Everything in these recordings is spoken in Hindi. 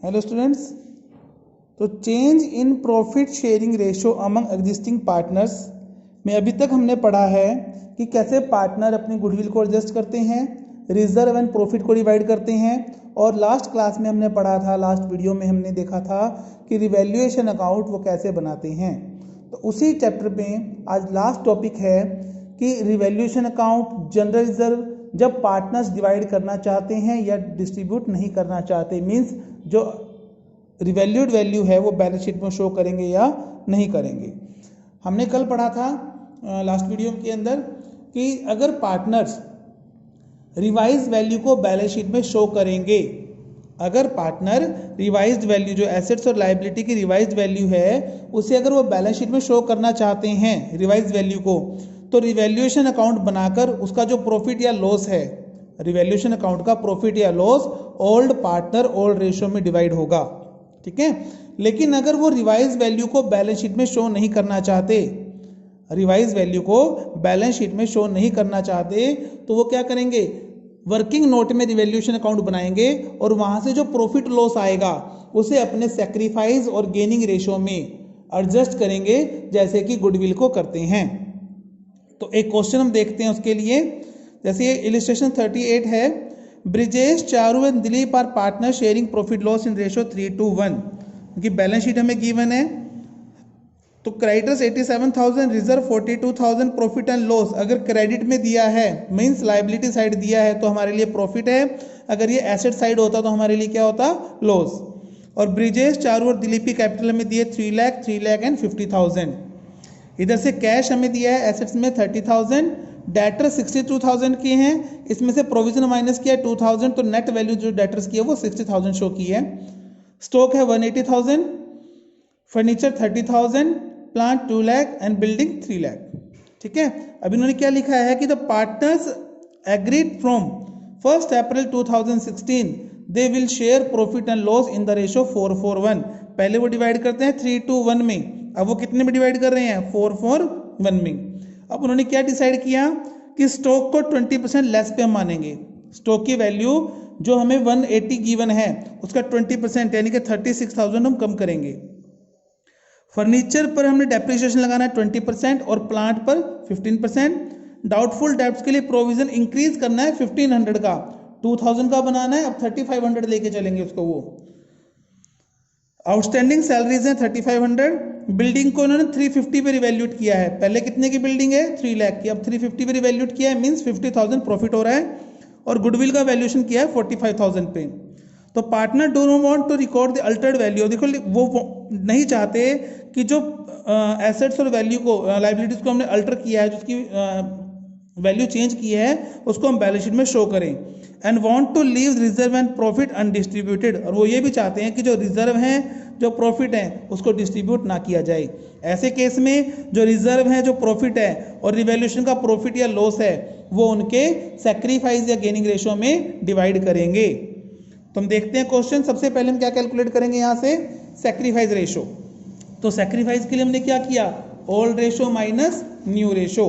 Hello students. तो change in profit sharing ratio among existing partners में अभी तक हमने पढ़ा है कि कैसे पार्टनर अपनी गुडविल को एडजस्ट करते हैं, रिजर्व एंड प्रॉफिट को डिवाइड करते हैं। और लास्ट क्लास में हमने पढ़ा था, लास्ट वीडियो में हमने देखा था कि रिवैल्यूएशन अकाउंट वो कैसे बनाते हैं। तो उसी चैप्टर में आज लास्ट टॉपिक है कि रिवैल्यूएशन अकाउंट, जनरल रिजर्व जब पार्टनर्स डिवाइड करना चाहते हैं या डिस्ट्रीब्यूट नहीं करना चाहते, मीन्स जो रिवैल्यूड वैल्यू है वो बैलेंस शीट में शो करेंगे या नहीं करेंगे। हमने कल पढ़ा था लास्ट वीडियो के अंदर कि अगर पार्टनर्स रिवाइज वैल्यू को बैलेंस शीट में शो करेंगे, अगर पार्टनर रिवाइज्ड वैल्यू जो एसेट्स और लायबिलिटी की रिवाइज्ड वैल्यू है उसे अगर वो बैलेंस शीट में शो करना चाहते हैं रिवाइज्ड वैल्यू को, तो रिवैल्यूएशन अकाउंट बनाकर उसका जो प्रॉफिट या लॉस है, रिवैल्यूएशन अकाउंट का प्रॉफिट या loss old partner old ratio में डिवाइड होगा। ठीक है। लेकिन अगर वो रिवाइज वैल्यू को बैलेंस शीट में शो नहीं करना चाहते, रिवाइज वैल्यू को बैलेंस शीट में शो नहीं करना चाहते, तो वो क्या करेंगे, वर्किंग नोट में रिवैल्यूएशन अकाउंट बनाएंगे और वहां से जो प्रॉफिट लॉस आएगा उसे अपने सैक्रिफाइस और गेनिंग रेशियो में एडजस्ट करेंगे, जैसे कि गुडविल को करते हैं। तो एक क्वेश्चन हम देखते हैं उसके लिए। जैसे इलिस्ट्रेशन 38 है, Brijesh, Charu and Dilip are partner sharing profit loss in ratio 3:1। क्योंकि बैलेंस शीट हमें गिवन है, तो creditors 87,000, reserve 42,000, profit and loss अगर क्रेडिट में दिया है मींस लायबिलिटी साइड दिया है तो हमारे लिए प्रॉफिट है, अगर ये एसेट साइड होता तो हमारे लिए क्या होता, लॉस। और ब्रिजेश, चारू और दिलीप की कैपिटल में दिए 3 लाख, 3 लाख एंड 50,000। इधर से कैश हमें दिया है एसेट्स में 30,000, डेटर 62,000 किए हैं, इसमें से प्रोविजन माइनस किया 2,000, तो नेट वैल्यू जो डेटर्स की है वो 60,000 शो की है। स्टॉक है 180,000, furniture 30,000, plant 2 lakh and building 3 lakh. ठीक है। अब इन्होंने क्या लिखा है कि the partners agreed from 1 April 2016 they will share profit and loss in the ratio 4:1। पहले वो डिवाइड करते हैं 3:1 में, अब वो कितने में डिवाइड कर रहे हैं, 4:1 में। अब उन्होंने क्या डिसाइड किया कि स्टॉक को 20% लेस पे हम मानेंगे। स्टॉक की वैल्यू जो हमें 180 गिवन है उसका 20% यानी कि 36,000 हम कम करेंगे। फर्नीचर पर हमने डेप्रिसिएशन लगाना है 20% और प्लांट पर 15%। डाउटफुल डेब्ट्स के लिए प्रोविजन इंक्रीज करना है 1500 का, 2000 का बनाना है, अब 3500 लेके चलेंगे उसको। वो आउटस्टैंडिंग सैलरीज हैं 3500। बिल्डिंग को उन्होंने 350 पे रिवैल्यूट किया है, पहले कितने की बिल्डिंग है 3 लाख की, अब 350 पे रिवैल्यूट किया है, मींस 50,000 प्रॉफिट हो रहा है। और गुडविल का वैल्यूएशन किया है 45,000 पे। तो partner do not want to record the altered value, देखो वो नहीं चाहते कि जो एसेट्स और वैल्यू को, लाइबिलिटीज को हमने अल्टर किया है, जिसकी वैल्यू चेंज की है उसको हम बैलेंस शीट में शो करें। And want to leave reserve and profit undistributed, और वो ये भी चाहते हैं कि जो रिजर्व हैं, जो प्रॉफिट है उसको डिस्ट्रीब्यूट ना किया जाए। ऐसे केस में जो रिजर्व है, जो प्रॉफिट है और रिवैल्यूएशन का प्रॉफिट या लॉस है वो उनके सैक्रिफाइस या गेनिंग रेशियो में डिवाइड करेंगे। तो हम देखते हैं क्वेश्चन। सबसे पहले हम क्या कैलकुलेट करेंगे यहाँ से, सैक्रिफाइस रेशो। तो सैक्रिफाइस के लिए हमने क्या किया, old ratio minus new ratio.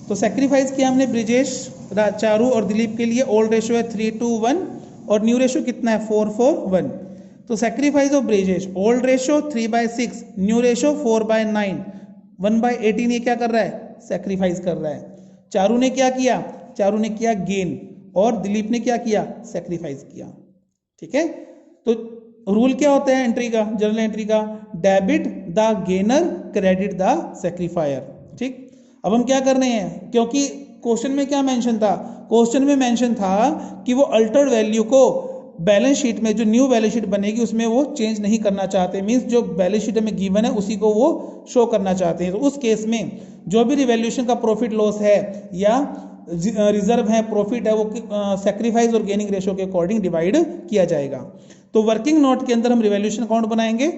तो सैक्रिफाइस किया हमने ब्रिजेश, चारू और दिलीप के लिए, ओल्ड रेशो है 3:1 और न्यू रेशो कितना है 4:1। तो sacrifice of Brijesh, old ratio 3/6, new ratio 4/9, 1/18 ये क्या कर रहा है, सैक्रिफाइस कर रहा है। चारू ने क्या किया, चारू ने किया गेन, और दिलीप ने क्या किया, सैक्रिफाइस किया। ठीक है। तो रूल क्या होता है एंट्री का, जर्नल एंट्री का, debit the gainer credit the sacrificer. ठीक। अब हम क्या कर रहे हैं, क्योंकि क्वेश्चन में क्या मेंशन था, क्वेश्चन में मेंशन था कि वो अल्टर्ड वैल्यू को बैलेंस शीट में, जो न्यू बैलेंस शीट बनेगी उसमें वो चेंज नहीं करना चाहते, मींस जो बैलेंस शीट में गिवन है उसी को वो शो करना चाहते हैं। तो उस केस में जो भी रिवैल्यूएशन का प्रॉफिट लॉस है या रिजर्व है, प्रॉफिट है, वो सैक्रिफाइस और गेनिंग रेशो के अकॉर्डिंग डिवाइड किया जाएगा। तो वर्किंग नोट के अंदर हम रिवैल्यूएशन अकाउंट बनाएंगे।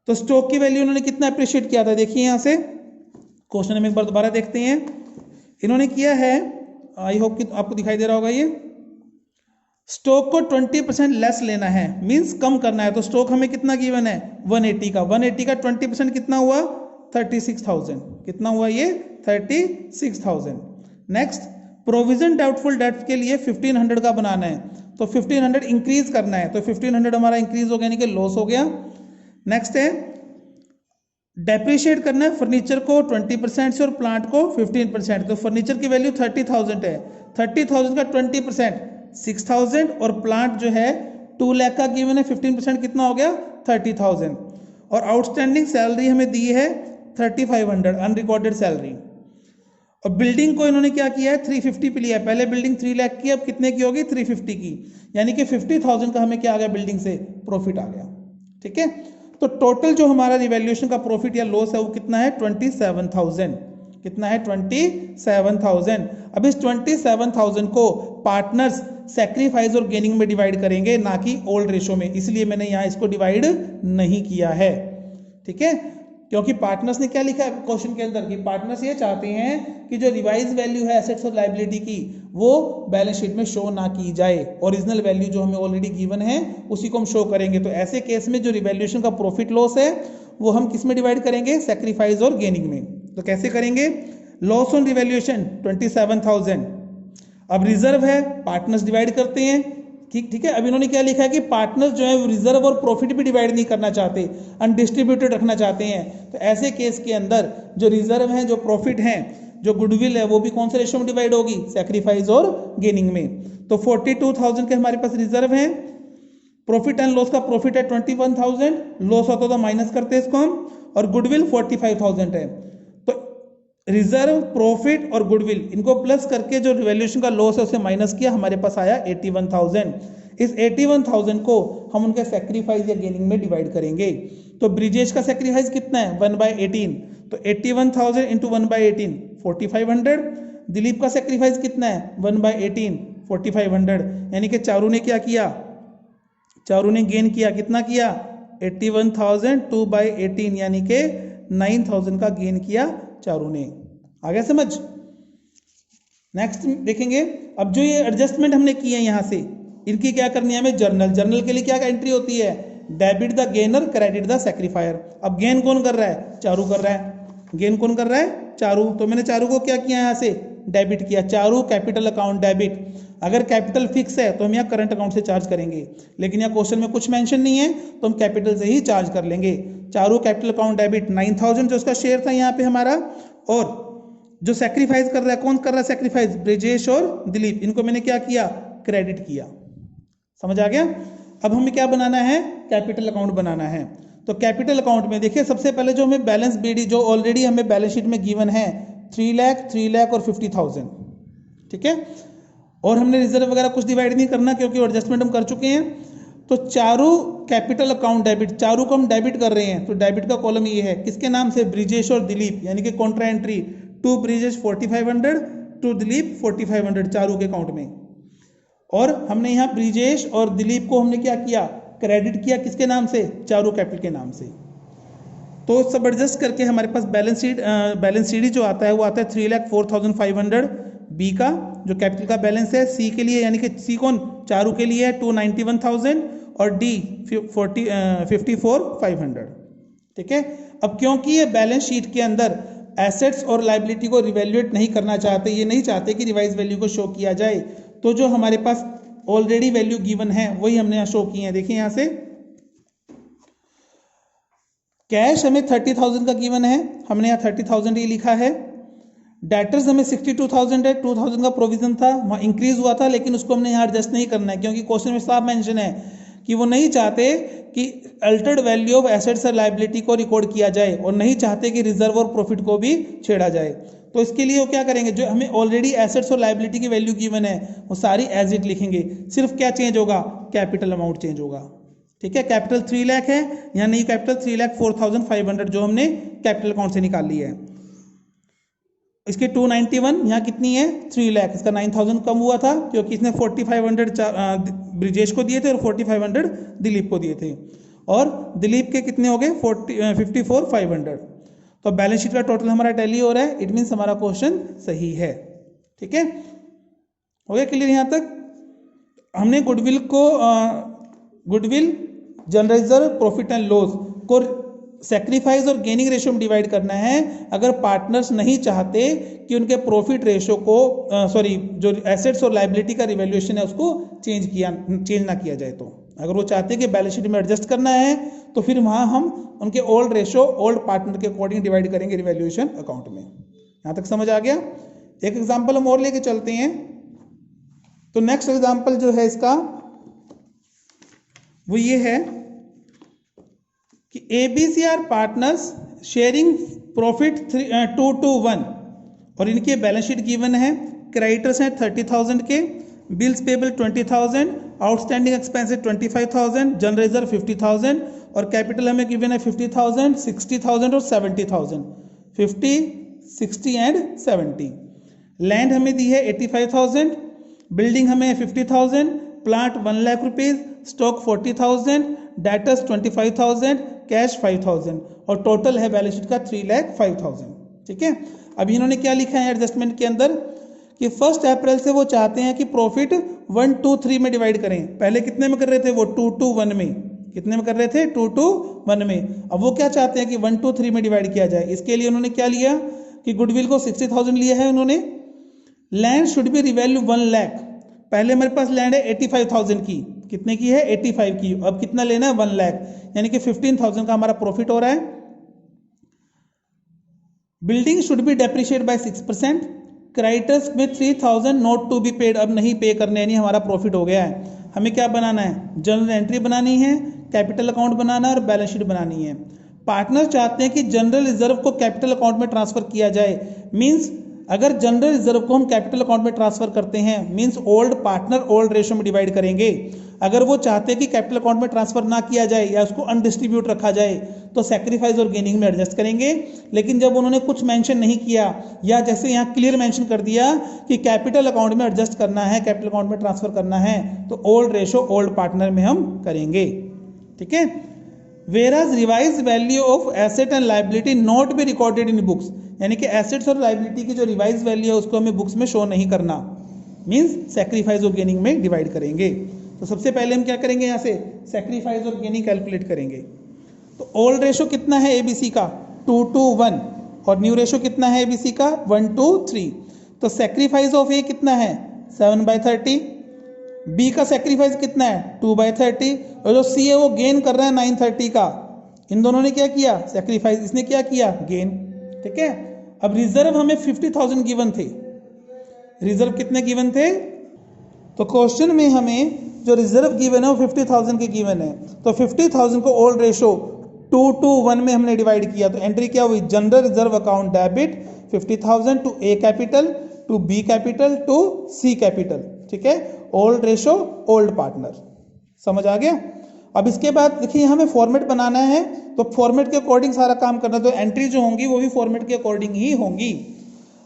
तो स्टॉक की वैल्यू उन्होंने कितना अप्रिशिएट किया था, देखिए यहां से क्वेश्चन हम एक बार दोबारा देखते हैं। इन्होंने किया है, आई होप कि आपको दिखाई दे रहा होगा, ये स्टॉक को 20% लेस लेना है, मींस कम करना है। तो स्टॉक हमें कितना गिवन है 180 का, 180 का 20% कितना हुआ 36,000, कितना हुआ ये 36,000। नेक्स्ट, प्रोविजन डाउटफुल डेट्स के लिए 1500 का बनाना है। तो 1500 इंक्रीज करना है, तो 1500 हमारा इंक्रीज हो गया यानी कि लॉस हो गया। नेक्स्ट है डेप्रिशिएट करना है फर्नीचर को 20% से और प्लांट को 15%। तो फर्नीचर की वैल्यू 30,000 है, 30,000 का 20% 6,000 और प्लांट जो है 2 लाख का गिवन है, 15% कितना हो गया 30,000। और आउटस्टैंडिंग सैलरी हमें दी है 3,500 अनरिकॉर्डेड सैलरी। और बिल्डिंग को इन्होंने क्या किया है 350 पे लिया है, पहले बिल्डिंग 3 लाख की, अब कितने की होगी 350 की, यानी कि 50,000 का हमें क्या आ गया बिल्डिंग से प्रॉफिट आ गया। ठीक है, तो टोटल जो हमारा रिवैल्यूएशन का प्रॉफिट या लॉस है वो कितना है 27,000, कितना है 27,000। अब इस 27,000 को पार्टनर्स सैक्रिफाइस और गेनिंग में डिवाइड करेंगे, ना कि ओल्ड रेशो में, इसलिए मैंने यहाँ इसको डिवाइड नहीं किया है। ठीक है, क्योंकि पार्टनर्स ने क्या लिखा है क्वेश्चन के अंदर कि पार्टनर्स ये चाहते हैं कि जो रिवाइज वैल्यू है एसेट्स और लायबिलिटी की वो बैलेंस शीट में शो ना की जाए, ओरिजिनल वैल्यू जो हमें ऑलरेडी गिवन है उसी को हम शो करेंगे। तो ऐसे केस में जो रिवैल्यूएशन का प्रॉफिट लॉस है वो हम किस में डिवाइड करेंगे सैक्रिफाइस और गेनिंग में। तो कैसे करेंगे, लॉस ऑन रिवैल्यूएशन 27,000, अब रिजर्व है पार्टनर्स डिवाइड करते हैं। ठीक है, अब इन्होंने क्या लिखा है कि पार्टनर्स जो है रिजर्व और प्रॉफिट भी डिवाइड नहीं करना चाहते, अनडिस्ट्रीब्यूटेड रखना चाहते हैं। तो ऐसे केस के अंदर जो रिजर्व है जो प्रॉफिट है जो गुडविल है वो भी कौन से रेशो में डिवाइड होगी सैक्रिफाइस और गेनिंग में। तो 42,000 के हमारे पास रिजर्व है, प्रॉफिट एंड लॉस का प्रॉफिट है 21,000, लॉस होता तो माइनस करते इसको हम, और गुडविल 45,000 है। रिजर्व प्रॉफिट और गुडविल इनको प्लस करके जो रिवैल्यूएशन का लॉस है उसे माइनस किया, हमारे पास आया 81,000। इस 81,000 को हम उनके सैक्रिफाइस या गेनिंग में डिवाइड करेंगे। तो ब्रिजेश का सैक्रिफाइस कितना है 1/18, तो 81,000 इंटू 1/18 4500। दिलीप का सैक्रिफाइस कितना है 1/18 4500, यानी कि चारू ने क्या किया, चारू ने गेन किया, कितना किया 81,000 2/18 यानी कि 9,000 का गेन किया चारू ने। आ गया समझ। नेक्स्ट देखेंगे, अब जो ये एडजस्टमेंट हमने किए हैं यहाँ से इनकी क्या करनी है हमें जर्नल। जर्नल के लिए क्या एंट्री होती है debit the gainer credit the sacrificer. अब गेन कौन कर रहा है चारू कर रहा है, गेन कौन कर रहा है चारू, तो मैंने चारू को क्या किया यहाँ से डेबिट किया, चारू कैपिटल अकाउंट डेबिट। अगर कैपिटल फिक्स है तो हम यहाँ करंट अकाउंट से चार्ज करेंगे, लेकिन यहाँ क्वेश्चन में कुछ मेंशन नहीं है तो हम कैपिटल से ही चार्ज कर लेंगे। चारू कैपिटल अकाउंट डेबिट 9,000 जो उसका शेयर था यहाँ पे हमारा, और जो सैक्रिफाइस कर रहा है कौन कर रहा है सैक्रिफाइस ब्रिजेश और दिलीप, इनको मैंने क्या किया क्रेडिट किया। समझ आ गया। अब हमें क्या बनाना है कैपिटल अकाउंट बनाना है। तो कैपिटल अकाउंट में देखिए सबसे पहले जो हमें बैलेंस बीडी जो ऑलरेडी हमें बैलेंस शीट में गिवन है 3 लाख 3 लाख और 50,000। ठीक है, और हमने रिजर्व वगैरह कुछ डिवाइड नहीं करना क्योंकि एडजस्टमेंट हम कर चुके हैं। तो Charu capital account debit, Charu को हम डेबिट कर रहे हैं तो डेबिट का कॉलम ये है किसके नाम से ब्रिजेश और दिलीप, यानी कि contra entry to Brijesh 4500 to Dilip 4500 Charu के अकाउंट में। और हमने यहाँ ब्रिजेश और दिलीप को हमने क्या किया क्रेडिट किया किसके नाम से चारू कैपिटल के नाम से। तो सब एडजस्ट करके हमारे पास बैलेंस शीट जो आता है वो आता है 3,04,500 बी का जो कैपिटल का बैलेंस है, सी के लिए यानी कि सी कौन चारू के लिए है 291,000 और डी 54,500। ठीक है, अब क्योंकि ये बैलेंस शीट के अंदर एसेट्स और लायबिलिटी को रिवैल्यूएट नहीं करना चाहते, ये नहीं चाहते कि रिवाइज वैल्यू को शो किया जाए, तो जो हमारे पास ऑलरेडी वैल्यू गिवन है वही हमने यहाँ शो की है। देखिए यहाँ से कैश हमें 30,000 का गिवन है, हमने यहाँ 30,000 ये लिखा है। डेटर्स हमें 62,000 है, 2,000 का प्रोविजन था वहाँ इंक्रीज हुआ था, लेकिन उसको हमने यहाँ एडजस्ट नहीं करना है क्योंकि क्वेश्चन में साफ मेंशन है कि वो नहीं चाहते कि अल्टर्ड वैल्यू ऑफ एसेट्स और लायबिलिटी को रिकॉर्ड किया जाए और नहीं चाहते कि रिजर्व और प्रॉफिट को भी छेड़ा जाए। तो इसके लिए वो क्या करेंगे जो हमें ऑलरेडी एसेट्स और लायबिलिटी की वैल्यू गिवन है वो सारी एज इट लिखेंगे, सिर्फ क्या चेंज होगा कैपिटल अमाउंट चेंज होगा। ठीक है, कैपिटल 3 लाख है या नहीं कैपिटल 3,04,500 जो हमने कैपिटल अकाउंट से निकाल लिया है। इसके 291 यहाँ कितनी है 3 लाख, इसका 9,000 कम हुआ था क्योंकि इसने 4,500 ब्रिजेश को दिए थे और 4,500 दिलीप को दिए थे, और दिलीप के कितने हो गए 54,500। तो बैलेंस शीट का टोटल हमारा टैली हो रहा है, इट मीन्स हमारा क्वेश्चन सही है। ठीक है, हो गया क्लियर। यहाँ तक हमने goodwill general reserve profit and loss को सेक्रीफाइस और गेनिंग रेशियो में डिवाइड करना है अगर पार्टनर्स नहीं चाहते कि उनके प्रॉफिट रेशियो को जो एसेट्स और लायबिलिटी का रिवैल्यूएशन है उसको चेंज ना किया जाए। तो अगर वो चाहते हैं कि बैलेंस शीट में एडजस्ट करना है तो फिर वहां हम उनके ओल्ड रेशियो ओल्ड पार्टनर के अकॉर्डिंग डिवाइड करेंगे रिवैल्यूएशन अकाउंट में। यहां तक समझ आ गया। एक एग्जाम्पल हम और लेके चलते हैं। तो नेक्स्ट एग्जाम्पल जो है इसका वो ये है कि ABC are partners sharing profit 2:1 और इनके बैलेंस शीट गिवन है। क्रेडिटर्स हैं 30,000 के, bills payable 20,000, outstanding expenses 25,000, general reserve 50,000 और कैपिटल हमें गिवन है 50,000, 60,000 और 70,000। 50, 60 एंड 70। लैंड हमें दी है 85,000, बिल्डिंग हमें 50,000, plant 1 lakh rupees, stock 40,000, debtors 25,000, cash 5,000 और टोटल है बैलेंस शीट का 3,05,000। ठीक है। अब इन्होंने क्या लिखा है एडजस्टमेंट के अंदर कि 1 अप्रैल से वो चाहते हैं कि प्रॉफिट 1, 2, 3 में डिवाइड करें। पहले कितने में कर रहे थे वो 2, 2, 1 में। कितने में कर रहे थे 2, 2, 1 में। अब वो क्या चाहते हैं कि 1, 2, 3 में डिवाइड किया जाए। इसके लिए उन्होंने क्या लिया कि गुडविल को 60,000 लिया है उन्होंने। Land should be revalue 1 lakh. पहले हमारे पास लैंड है 85,000 की। कितने की है 85 की। अब कितना लेना है 1 लाख, यानी कि 15,000 का हमारा प्रॉफिट हो रहा है। Building should be depreciate by 6%। Creditors में 3,000 नोट टू बी पेड, अब नहीं पे करने, यानी हमारा प्रॉफिट हो गया है। हमें क्या बनाना है, जनरल एंट्री बनानी है, कैपिटल अकाउंट बनाना है और बैलेंस शीट बनानी है। पार्टनर चाहते हैं कि जनरल रिजर्व को कैपिटल अकाउंट में ट्रांसफर किया जाए। मींस अगर जनरल रिजर्व को हम कैपिटल अकाउंट में ट्रांसफर करते हैं means old partner old ratio में डिवाइड करेंगे। अगर वो चाहते हैं कि कैपिटल अकाउंट में ट्रांसफर ना किया जाए या उसको अनडिस्ट्रीब्यूट रखा जाए तो सैक्रिफाइस और गेनिंग में एडजस्ट करेंगे। लेकिन जब उन्होंने कुछ मेंशन नहीं किया या जैसे यहाँ क्लियर मेंशन कर दिया कि कैपिटल अकाउंट में एडजस्ट करना है, कैपिटल अकाउंट में ट्रांसफर करना है, तो ओल्ड रेशियो ओल्ड पार्टनर में हम करेंगे। ठीक है। Whereas revise value of asset and liability not be recorded in books, यानी कि एसेट्स और लाइबिलिटी की जो रिवाइज वैल्यू है उसको हमें बुक्स में शो नहीं करना। मींस सैक्रिफाइस और गेनिंग में डिवाइड करेंगे। तो सबसे पहले हम क्या करेंगे, यहाँ से सैक्रिफाइस और गेनिंग कैलकुलेट करेंगे। तो ओल्ड रेशो कितना है एबीसी का 2:1 और न्यू रेशो कितना है एबीसी का 1:3। तो सैक्रिफाइस ऑफ ए कितना है 7/30, बी का सैक्रिफाइस कितना है 2/30 और जो सी है वो गेन कर रहा है 930 का। इन दोनों ने क्या किया सैक्रिफाइस, इसने क्या किया गेन। ठीक है। अब रिजर्व हमें 50,000 गिवन थे। रिजर्व कितने गिवन थे, तो क्वेश्चन में हमें जो रिजर्व गिवन है वो 50,000 के गिवन है। तो 50,000 को ओल्ड रेशो 2:1 में हमने डिवाइड किया। तो एंट्री क्या हुई, general reserve account debit 50,000 to A capital to B capital to C capital. ठीक है। Old ratio old partner. समझ आ गया। अब इसके बाद देखिए हमें फॉर्मेट बनाना है, तो फॉर्मेट के अकॉर्डिंग सारा काम करना है। तो एंट्री जो होंगी वो भी फॉर्मेट के अकॉर्डिंग ही होंगी।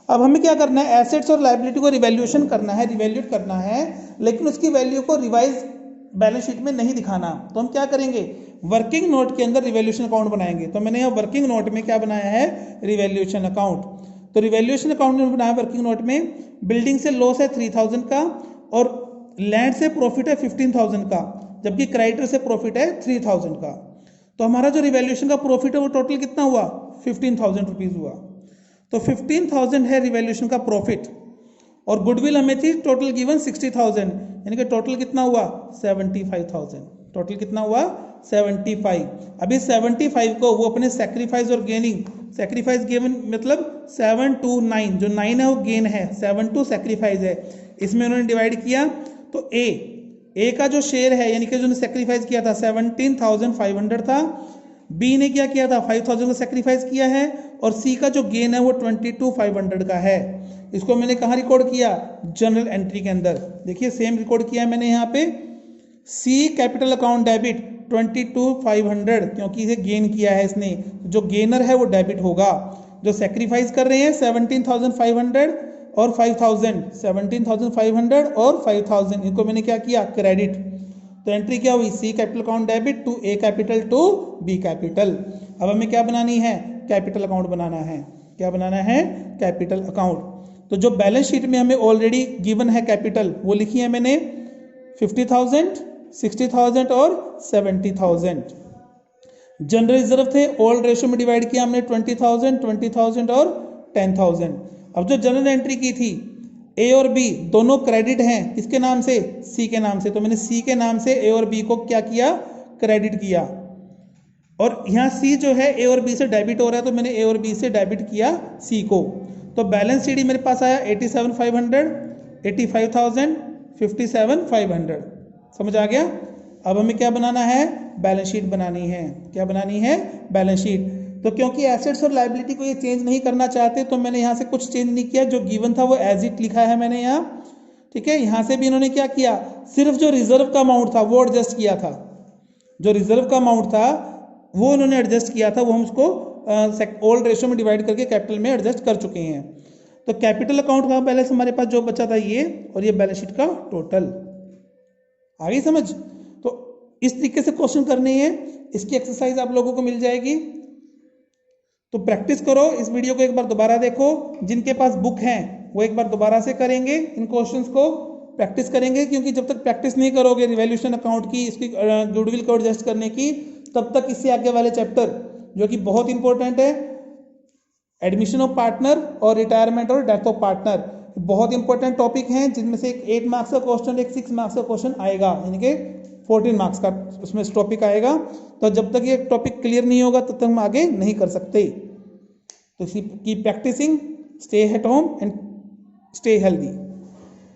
अब हमें क्या करना है, एसेट्स और लायबिलिटी को रिवैल्यूएशन करना है, रिवैल्यूएट करना है, लेकिन उसकी वैल्यू को रिवाइज बैलेंस शीट में नहीं दिखाना। तो हम क्या करेंगे, वर्किंग नोट के अंदर रिवैल्यूएशन अकाउंट बनाएंगे। तो मैंने यहाँ वर्किंग नोट में क्या बनाया है, रिवैल्यूएशन अकाउंट। तो रिवैल्यूएशन अकाउंट में बनाया वर्किंग नोट में, बिल्डिंग से लॉस है 3,000 का और लैंड से प्रॉफिट है 15,000 का, जबकि क्रेडिटर से प्रॉफिट है 3,000 का। तो हमारा जो रिवैल्यूएशन का प्रॉफिट है वो टोटल कितना हुआ 15,000 रुपीज हुआ। तो 15,000 है रिवैल्यूएशन का प्रॉफिट और गुडविल हमें थी टोटल गिवन 60,000, यानी कि टोटल कितना हुआ 75,000। टोटल कितना हुआ 75। अभी 75 को वो अपने सैक्रिफाइस और गेनिंग, सैक्रिफाइस गेन मतलब 7 to 9, जो 9 है वो गेन है, 7 to सैक्रिफाइस है, इसमें उन्होंने डिवाइड किया। तो ए का जो शेयर है यानी कि जो सैक्रिफाइस किया था 17,500 था, बी ने क्या किया था 5,000 का सैक्रिफाइस किया है और सी का जो गेन है वो 22,500 का है। इसको मैंने कहाँ रिकॉर्ड किया, जनरल एंट्री के अंदर। देखिए सेम रिकॉर्ड किया है मैंने यहाँ पे, सी कैपिटल अकाउंट डेबिट 22,500, क्योंकि इसे गेन किया है इसने, जो गेनर है वो डेबिट होगा। जो सैक्रिफाइस कर रहे हैं 17,500 और 5,000, 17,500 और 5,000, इनको मैंने क्या किया क्रेडिट। तो एंट्री क्या हुई, C capital account debit to A capital to B capital. अब हमें क्या बनानी है, कैपिटल अकाउंट बनाना है। क्या बनाना है, कैपिटल अकाउंट। तो जो बैलेंस शीट में हमें ऑलरेडी गिवन है कैपिटल वो लिखी है मैंने 50,000, 60,000 और 70,000। जनरल रिजर्व थे, ओल्ड रेशियो में डिवाइड किया हमने 20,000 20,000 और 10,000। अब जो जनरल एंट्री की थी ए और बी दोनों क्रेडिट हैं, किसके नाम से, सी के नाम से, तो मैंने सी के नाम से ए और बी को क्या किया, क्रेडिट किया। और यहाँ सी जो है ए और बी से डेबिट हो रहा है, तो मैंने ए और बी से डेबिट किया सी को। तो बैलेंस शीट मेरे पास आया 87,500, 85,000, 57,500। समझ आ गया। अब हमें क्या बनाना है, बैलेंस शीट बनानी है। क्या बनानी है, बैलेंस शीट। तो क्योंकि एसेट्स और लायबिलिटी को ये चेंज नहीं करना चाहते, तो मैंने यहाँ से कुछ चेंज नहीं किया, जो गिवन था वो एज इट लिखा है मैंने यहाँ। ठीक है, यहाँ से भी इन्होंने क्या किया, सिर्फ जो रिजर्व का अमाउंट था वो एडजस्ट किया था। जो रिजर्व का अमाउंट था वो इन्होंने एडजस्ट किया था, वो हम उसको ओल्ड रेशियो में डिवाइड करके कैपिटल में एडजस्ट कर चुके हैं। तो कैपिटल अकाउंट का बैलेंस हमारे पास जो बचा था ये, और ये बैलेंस शीट का टोटल। आ गई समझ। तो इस तरीके से क्वेश्चन करने हैं, इसकी एक्सरसाइज आप लोगों को मिल जाएगी। तो प्रैक्टिस करो, इस वीडियो को एक बार दोबारा देखो, जिनके पास बुक है वो एक बार दोबारा से करेंगे, इन क्वेश्चंस को प्रैक्टिस करेंगे, क्योंकि जब तक प्रैक्टिस नहीं करोगे रिवैल्यूएशन अकाउंट की, इसकी गुडविल को एडजस्ट करने की, तब तक इससे आगे वाले चैप्टर जो कि बहुत इंपॉर्टेंट है, एडमिशन ऑफ पार्टनर और रिटायरमेंट और डेथ ऑफ पार्टनर, बहुत इंपॉर्टेंट टॉपिक हैं, जिनमें से एक 8 मार्क्स का क्वेश्चन, एक 6 मार्क्स का क्वेश्चन आएगा, यानी कि 14 मार्क्स का उसमें टॉपिक आएगा। तो जब तक ये टॉपिक क्लियर नहीं होगा तब तक हम आगे नहीं कर सकते। तो keep practicing, stay at home and stay healthy.